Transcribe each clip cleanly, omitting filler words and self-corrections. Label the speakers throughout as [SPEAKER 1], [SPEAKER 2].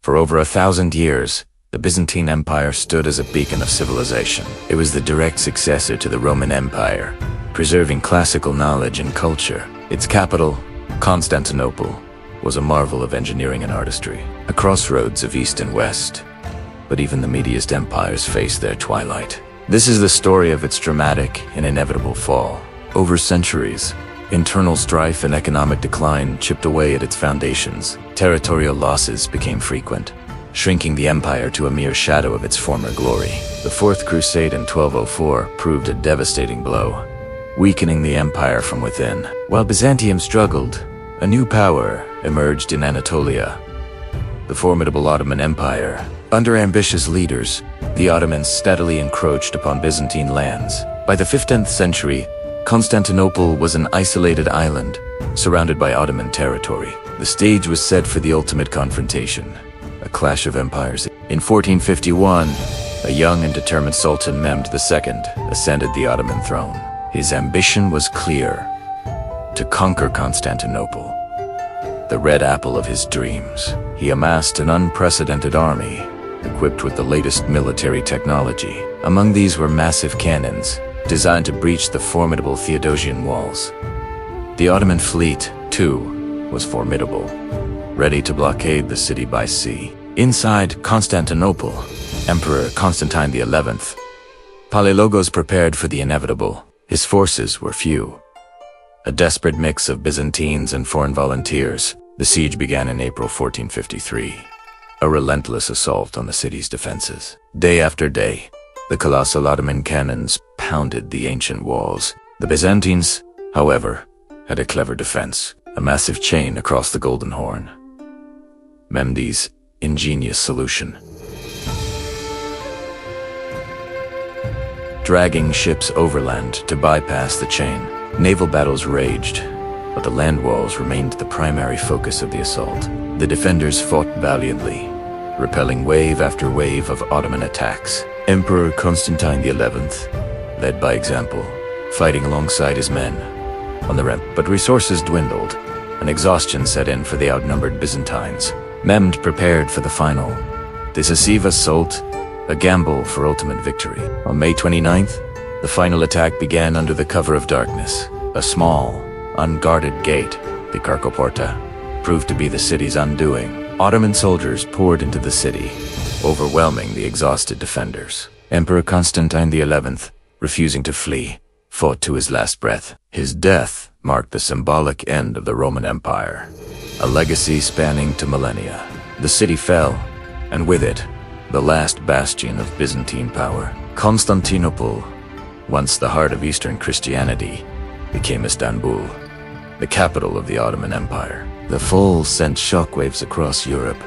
[SPEAKER 1] For over 1,000 years, the Byzantine Empire stood as a beacon of civilization. It was the direct successor to the Roman Empire, preserving classical knowledge and culture. Its capital, Constantinople, was a marvel of engineering and artistry, a crossroads of East and West. But even the mightiest empires faced their twilight. This is the story of its dramatic and inevitable fall. Over centuries, internal strife and economic decline chipped away at its foundations. Territorial losses became frequent, shrinking the empire to a mere shadow of its former glory. The Fourth Crusade in 1204 proved a devastating blow, weakening the empire from within. While Byzantium struggled, a new power emerged in Anatolia, the formidable Ottoman Empire. Under ambitious leaders, the Ottomans steadily encroached upon Byzantine lands. By the 15th century, Constantinople was an isolated island, surrounded by Ottoman territory. The stage was set for the ultimate confrontation, a clash of empires. In 1451, a young and determined Sultan Mehmed II ascended the Ottoman throne. His ambition was clear: to conquer Constantinople, the red apple of his dreams. He amassed an unprecedented army, equipped with the latest military technology. Among these were massive cannons, designed to breach the formidable Theodosian walls. The Ottoman fleet, too, was formidable, ready to blockade the city by sea. Inside Constantinople, Emperor Constantine XI Palaiologos prepared for the inevitable. His forces were few, a desperate mix of Byzantines and foreign volunteers. The siege began in April 1453, a relentless assault on the city's defenses. Day after day, the colossal Ottoman cannons pounded the ancient walls. The Byzantines, however, had a clever defense: a massive chain across the Golden Horn. Mehmed's ingenious solution: dragging ships overland to bypass the chain. Naval battles raged, but the land walls remained the primary focus of the assault. The defenders fought valiantly, repelling wave after wave of Ottoman attacks. Emperor Constantine XI led by example, fighting alongside his men on the ramp. But resources dwindled, and exhaustion set in for the outnumbered Byzantines. Mehmed prepared for the final, decisive assault, a gamble for ultimate victory. On May 29th, the final attack began under the cover of darkness. A small, unguarded gate, the Carcoporta, proved to be the city's undoing. Ottoman soldiers poured into the city, overwhelming the exhausted defenders. Emperor Constantine XI, refusing to flee, fought to his last breath. His death marked the symbolic end of the Roman Empire, a legacy spanning to millennia. The city fell, and with it, the last bastion of Byzantine power. Constantinople, once the heart of Eastern Christianity, became Istanbul, the capital of the Ottoman Empire. The fall sent shockwaves across Europe,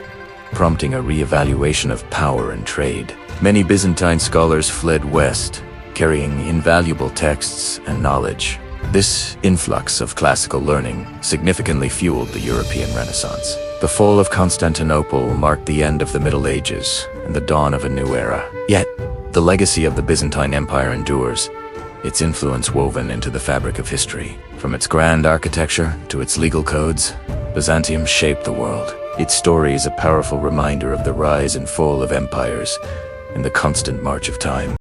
[SPEAKER 1] prompting a re-evaluation of power and trade. Many Byzantine scholars fled west, carrying invaluable texts and knowledge. This influx of classical learning significantly fueled the European Renaissance. The fall of Constantinople marked the end of the Middle Ages and the dawn of a new era. Yet, the legacy of the Byzantine Empire endures, its influence woven into the fabric of history. From its grand architecture to its legal codes, Byzantium shaped the world. Its story is a powerful reminder of the rise and fall of empires and the constant march of time.